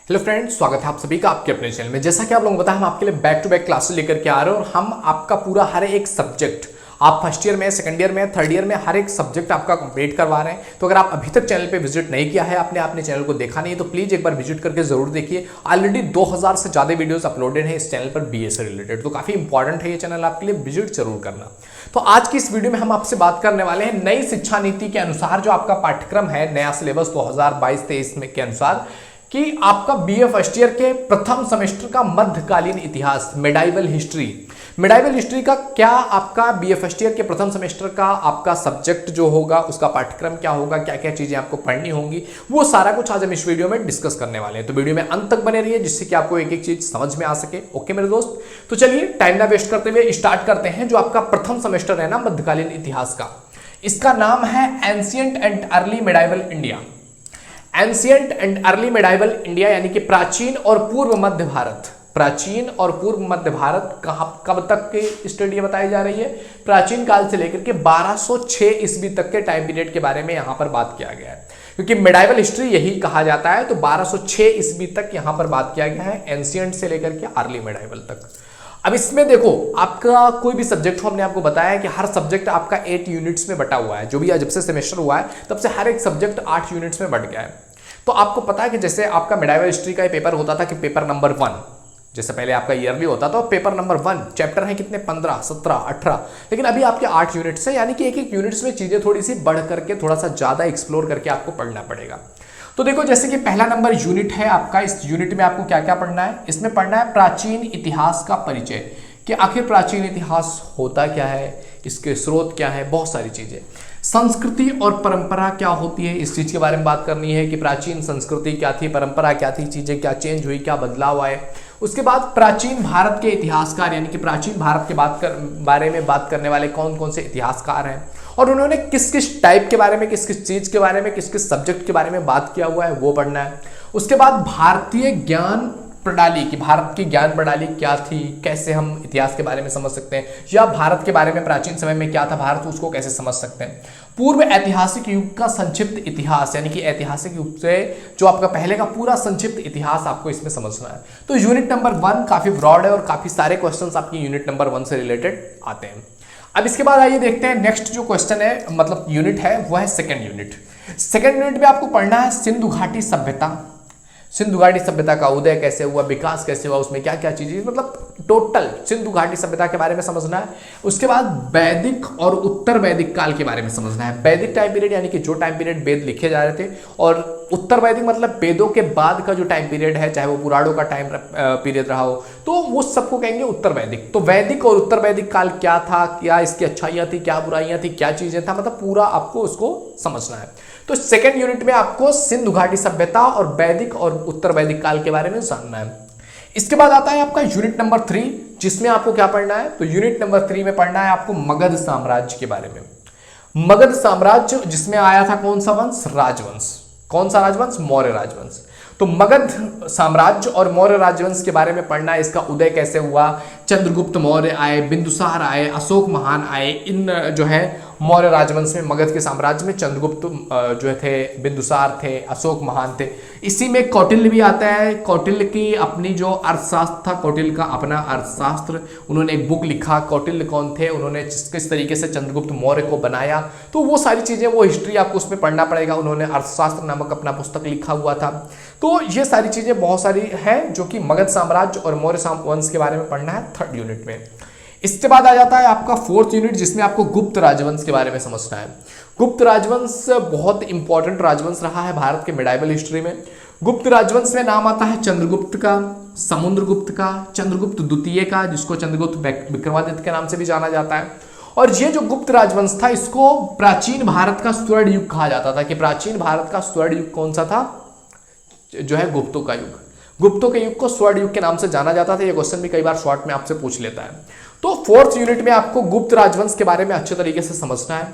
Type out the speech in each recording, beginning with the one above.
Hello friends, स्वागत है आप सभी का आपके अपने चैनल में। जैसा कि आप लोगों को पता है, हम आपके लिए बैक टू बैक क्लासेस लेकर के आ रहे हैं और हम आपका पूरा हर एक सब्जेक्ट, आप फर्स्ट ईयर में, सेकंड ईयर में, थर्ड ईयर में हर एक सब्जेक्ट आपका कंप्लीट करवा रहे हैं। तो अगर आप अभी तक चैनल पे विजिट नहीं किया है, आपने अपने चैनल को देखा नहीं है, तो प्लीज एक बार विजिट करके जरूर देखिए। ऑलरेडी 2000 से ज्यादा वीडियोस अपलोडेड हैं इस चैनल पर बीए से रिलेटेड, तो काफी इंपॉर्टेंट है ये चैनल आपके लिए, विजिट जरूर करना। तो आज की इस वीडियो में हम आपसे बात करने वाले हैं नई शिक्षा नीति के अनुसार जो आपका पाठ्यक्रम है, नया सिलेबस 2022-23 में के अनुसार, कि आपका बीए फर्स्ट ईयर के प्रथम सेमेस्टर का मध्यकालीन इतिहास, मेडाइवल हिस्ट्री का क्या आपका बीए फर्स्ट ईयर के प्रथम सेमेस्टर का आपका सब्जेक्ट जो होगा, उसका पाठ्यक्रम क्या होगा, क्या क्या चीजें आपको पढ़नी होंगी, वो सारा कुछ आज हम इस वीडियो में डिस्कस करने वाले हैं। तो वीडियो में अंत तक बने रहिए जिससे कि आपको एक एक चीज समझ में आ सके। ओके मेरे दोस्त, तो चलिए टाइम ना वेस्ट करते हुए स्टार्ट करते हैं। जो आपका प्रथम सेमेस्टर है ना मध्यकालीन इतिहास का, इसका नाम है ancient and early medieval India. Ancient and early medieval India यानी कि प्राचीन और पूर्व मध्य भारत। प्राचीन और पूर्व मध्य भारत कब तक की स्टडी बताई जा रही है? प्राचीन काल से लेकर के 1206 ईस्वी तक के टाइम पीरियड के बारे में यहां पर बात किया गया है, क्योंकि मेडाइवल हिस्ट्री यही कहा जाता है। तो 1206 ईस्वी तक यहां पर बात किया गया है, एंशिएंट से लेकर के अर्ली मेडाइवल तक। अब इसमें देखो, आपका कोई भी सब्जेक्ट हो, हमने आपको बताया कि हर सब्जेक्ट आपका 8 यूनिट्स में बटा हुआ है। जो भी जब से सेमेस्टर हुआ है तब से हर एक सब्जेक्ट 8 यूनिट्स में बट गया है। तो आपको पता है कि जैसे आपका मेडाइवल हिस्ट्री का पेपर होता था कि पेपर नंबर 1, जैसे पहले आपका ईयरली होता था, पेपर नंबर 1 चैप्टर है कितने, 15, 17, 18, लेकिन अभी आपके 8 यूनिट्स है, यानी कि एक एक यूनिट्स में चीजें थोड़ी सी बढ़ करके थोड़ा सा ज्यादा एक्सप्लोर करके आपको पढ़ना पड़ेगा। तो देखो, जैसे कि पहला नंबर यूनिट है आपका, इस यूनिट में आपको क्या क्या पढ़ना है? इसमें पढ़ना है प्राचीन इतिहास का परिचय, कि आखिर प्राचीन इतिहास होता क्या है, इसके स्रोत क्या है, बहुत सारी चीजें। संस्कृति और परंपरा क्या होती है, इस चीज के बारे में बात करनी है कि प्राचीन संस्कृति क्या थी, परंपरा क्या थी, चीजें क्या चेंज हुई, क्या बदलाव आए। उसके बाद प्राचीन भारत के इतिहासकार, यानी कि प्राचीन भारत के बारे में बात करने वाले कौन कौन से इतिहासकार हैं और उन्होंने किस किस टाइप के बारे में, किस किस चीज के बारे में, किस किस सब्जेक्ट के बारे में बात किया हुआ है, वो पढ़ना है। उसके बाद भारतीय ज्ञान प्रणाली की, भारत की ज्ञान प्रणाली क्या थी, कैसे हम इतिहास के बारे में समझ सकते हैं, या भारत के बारे में प्राचीन समय में क्या था भारत, उसको कैसे समझ सकते हैं। पूर्व ऐतिहासिक युग का संक्षिप्त इतिहास, यानी कि ऐतिहासिक युग से जो आपका पहले का पूरा संक्षिप्त इतिहास आपको इसमें समझना है। तो यूनिट नंबर 1 काफी ब्रॉड है और काफी सारे क्वेश्चंस आपकी यूनिट नंबर 1 से रिलेटेड आते हैं। अब इसके बाद आइए देखते हैं नेक्स्ट जो क्वेश्चन है, मतलब यूनिट है, वो है सेकेंड यूनिट। सेकेंड यूनिट में आपको पढ़ना है सिंधु घाटी सभ्यता। सिंधु घाटी सभ्यता का उदय कैसे हुआ, विकास कैसे हुआ, उसमें क्या क्या चीजें, मतलब टोटल सिंधु घाटी सभ्यता के बारे में समझना है। उसके बाद वैदिक और उत्तर वैदिक काल के बारे में समझना है। वैदिक टाइम पीरियड यानी कि जो टाइम पीरियड वेद लिखे जा रहे थे, और उत्तर वैदिक मतलब वेदों के बाद का जो टाइम पीरियड है, चाहे वो पुराणों का टाइम पीरियड रहा हो, तो वो सबको कहेंगे उत्तर वैदिक। तो वैदिक और उत्तर वैदिक काल क्या था, क्या इसकी अच्छाइयाँ थी, क्या बुराइयां थी, क्या चीजें था, मतलब पूरा आपको उसको समझना है। तो सेकेंड यूनिट में आपको सिंधु घाटी सभ्यता और वैदिक और उत्तर वैदिक काल के बारे में जानना है। इसके बाद आता है आपका यूनिट नंबर 3, जिसमें आपको क्या पढ़ना है? तो यूनिट नंबर 3 में पढ़ना है आपको मगध साम्राज्य के बारे में। मगध साम्राज्य जिसमें आया था कौन सा वंश? राजवंश। कौन सा राजवंश? मौर्य राजवंश। तो मगध साम्राज्य और मौर्य राजवंश के बारे में पढ़ना है। इसका उदय कैसे हुआ, चंद्रगुप्त मौर्य आए, बिंदुसार आए, अशोक महान आए। इन जो है मौर्य राजवंश में, मगध के साम्राज्य में चंद्रगुप्त जो थे, बिंदुसार थे, अशोक महान थे। इसी में कौटिल्य भी आता है। कौटिल्य की अपनी जो अर्थशास्त्र था, कौटिल्य का अपना अर्थशास्त्र, उन्होंने एक बुक लिखा। कौटिल्य कौन थे, उन्होंने किस तरीके से चंद्रगुप्त मौर्य को बनाया, तो वो सारी चीजें, वो हिस्ट्री आपको उसमें पढ़ना पड़ेगा। उन्होंने अर्थशास्त्र नामक अपना पुस्तक लिखा हुआ था। तो ये सारी चीजें बहुत सारी हैं जो कि मगध साम्राज्य और मौर्य वंश के बारे में पढ़ना है थर्ड यूनिट में। इसके बाद आ जाता है आपका फोर्थ यूनिट, जिसमें आपको गुप्त राजवंश के बारे में समझना है। गुप्त राजवंश बहुत इंपॉर्टेंट राजवंश रहा है भारत के मेडाइवल हिस्ट्री में। गुप्त राजवंश में नाम आता है चंद्रगुप्त का, समुद्रगुप्त का, चंद्रगुप्त द्वितीय का, जिसको चंद्रगुप्त विक्रमादित्य के नाम से भी जाना जाता है। और ये जो गुप्त राजवंश था, इसको प्राचीन भारत का स्वर्ण युग कहा जाता था। कि प्राचीन भारत का स्वर्ण युग कौन सा था? जो है गुप्तों का युग। गुप्तों के युग को स्वर्ण युग के नाम से जाना जाता था। ये क्वेश्चन भी कई बार शॉर्ट में आपसे पूछ लेता है। तो फोर्थ यूनिट में आपको गुप्त राजवंश के बारे में अच्छे तरीके से समझना है।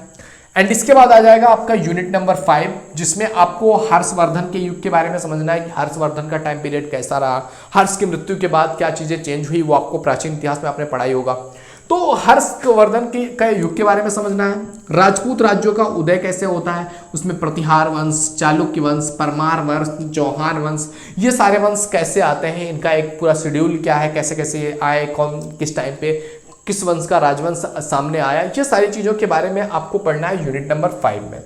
एंड इसके बाद आ जाएगा आपका यूनिट नंबर 5, जिसमें आपको हर्षवर्धन के युग के बारे में समझना है कि हर्षवर्धन का टाइम पीरियड कैसा रहा, हर्ष की मृत्यु के बाद क्या चीजें चेंज हुई, वो आपको प्राचीन इतिहास में आपने पढ़ाई होगा। तो हर्षवर्धन का युग के बारे में समझना है, राजपूत राज्यों का उदय कैसे होता है, उसमें प्रतिहार वंश, चालुक्य वंश, परमार वंश, चौहान वंश, ये सारे वंश कैसे आते हैं, इनका एक पूरा शेड्यूल क्या है, कैसे कैसे आए, कौन किस टाइम पे किस वंश का राजवंश सामने आया, ये सारी चीज़ों के बारे में आपको पढ़ना है यूनिट नंबर 5 में।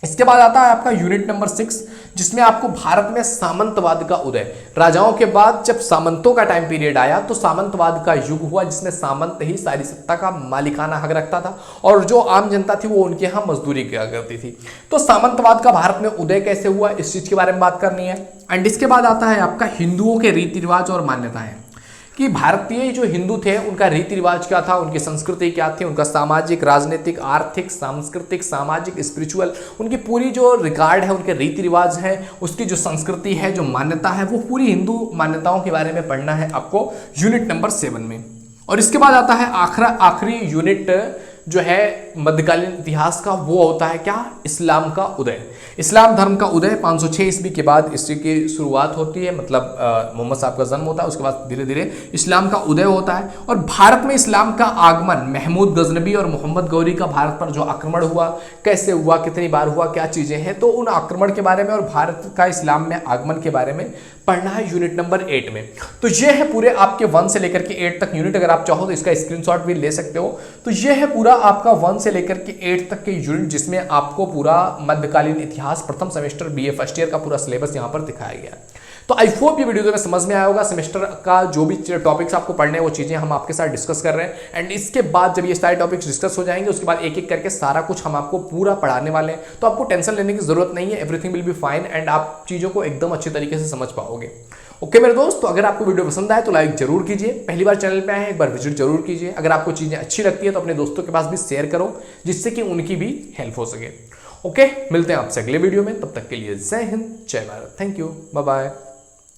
इसके बाद आता है आपका यूनिट नंबर 6, जिसमें आपको भारत में सामंतवाद का उदय, राजाओं के बाद जब सामंतों का टाइम पीरियड आया तो सामंतवाद का युग हुआ, जिसमें सामंत ही सारी सत्ता का मालिकाना हक रखता था और जो आम जनता थी वो उनके यहाँ मजदूरी किया करती थी। तो सामंतवाद का भारत में उदय कैसे हुआ, इस चीज के बारे में बात करनी है। एंड इसके बाद आता है आपका हिंदुओं के रीति रिवाज और मान्यताएं, कि भारतीय जो हिंदू थे उनका रीति रिवाज क्या था, उनकी संस्कृति क्या थी, उनका सामाजिक, राजनीतिक, आर्थिक, सांस्कृतिक, सामाजिक, स्पिरिचुअल, उनकी पूरी जो रिकॉर्ड है, उनके रीति रिवाज है, उसकी जो संस्कृति है, जो मान्यता है, वो पूरी हिंदू मान्यताओं के बारे में पढ़ना है आपको यूनिट नंबर 7 में। और इसके बाद आता है आखिरी यूनिट जो है मध्यकालीन इतिहास का, वो होता है क्या, इस्लाम का उदय। इस्लाम धर्म का उदय 506 ईस्वी के बाद इसकी की शुरुआत होती है, मतलब मोहम्मद साहब का जन्म होता है, उसके बाद धीरे धीरे इस्लाम का उदय होता है। और भारत में इस्लाम का आगमन महमूद गजनबी और मोहम्मद गौरी का भारत पर जो आक्रमण हुआ, कैसे हुआ, कितनी बार हुआ, क्या चीज़ें हैं, तो उन आक्रमण के बारे में और भारत का इस्लाम में आगमन के बारे में पढ़ना है यूनिट नंबर 8 में। तो ये है पूरे आपके 1 से लेकर के 8 तक यूनिट, अगर आप चाहो तो इसका स्क्रीनशॉट भी ले सकते हो। तो ये है पूरा आपका 1 से लेकर के 8 तक के यूनिट, जिसमें आपको पूरा मध्यकालीन इतिहास प्रथम सेमेस्टर बीए फर्स्ट ईयर का पूरा सिलेबस यहाँ पर दिखाया गया है। तो आई होप ये वीडियो में समझ में आया होगा। सेमेस्टर का जो भी टॉपिक्स आपको पढ़ने हैं वो चीज़ें हम आपके साथ डिस्कस कर रहे हैं, एंड इसके बाद जब ये सारे टॉपिक्स डिस्कस हो जाएंगे उसके बाद एक एक करके सारा कुछ हम आपको पूरा पढ़ाने वाले हैं। तो आपको टेंशन लेने की जरूरत नहीं है, everything will be fine and आप चीज़ों को एकदम अच्छे तरीके से समझ पाओगे। ओके मेरे दोस्त, तो अगर आपको वीडियो पसंद आए तो लाइक जरूर कीजिए, पहली बार चैनल पे आए हैं एक बार विजिट जरूर कीजिए, अगर आपको चीज़ें अच्छी लगती है तो अपने दोस्तों के पास भी शेयर करो, जिससे कि उनकी भी हेल्प हो सके। ओके, मिलते हैं आपसे अगले वीडियो में, तब तक के लिए जय हिंद, जय Bharat, thank you, bye bye.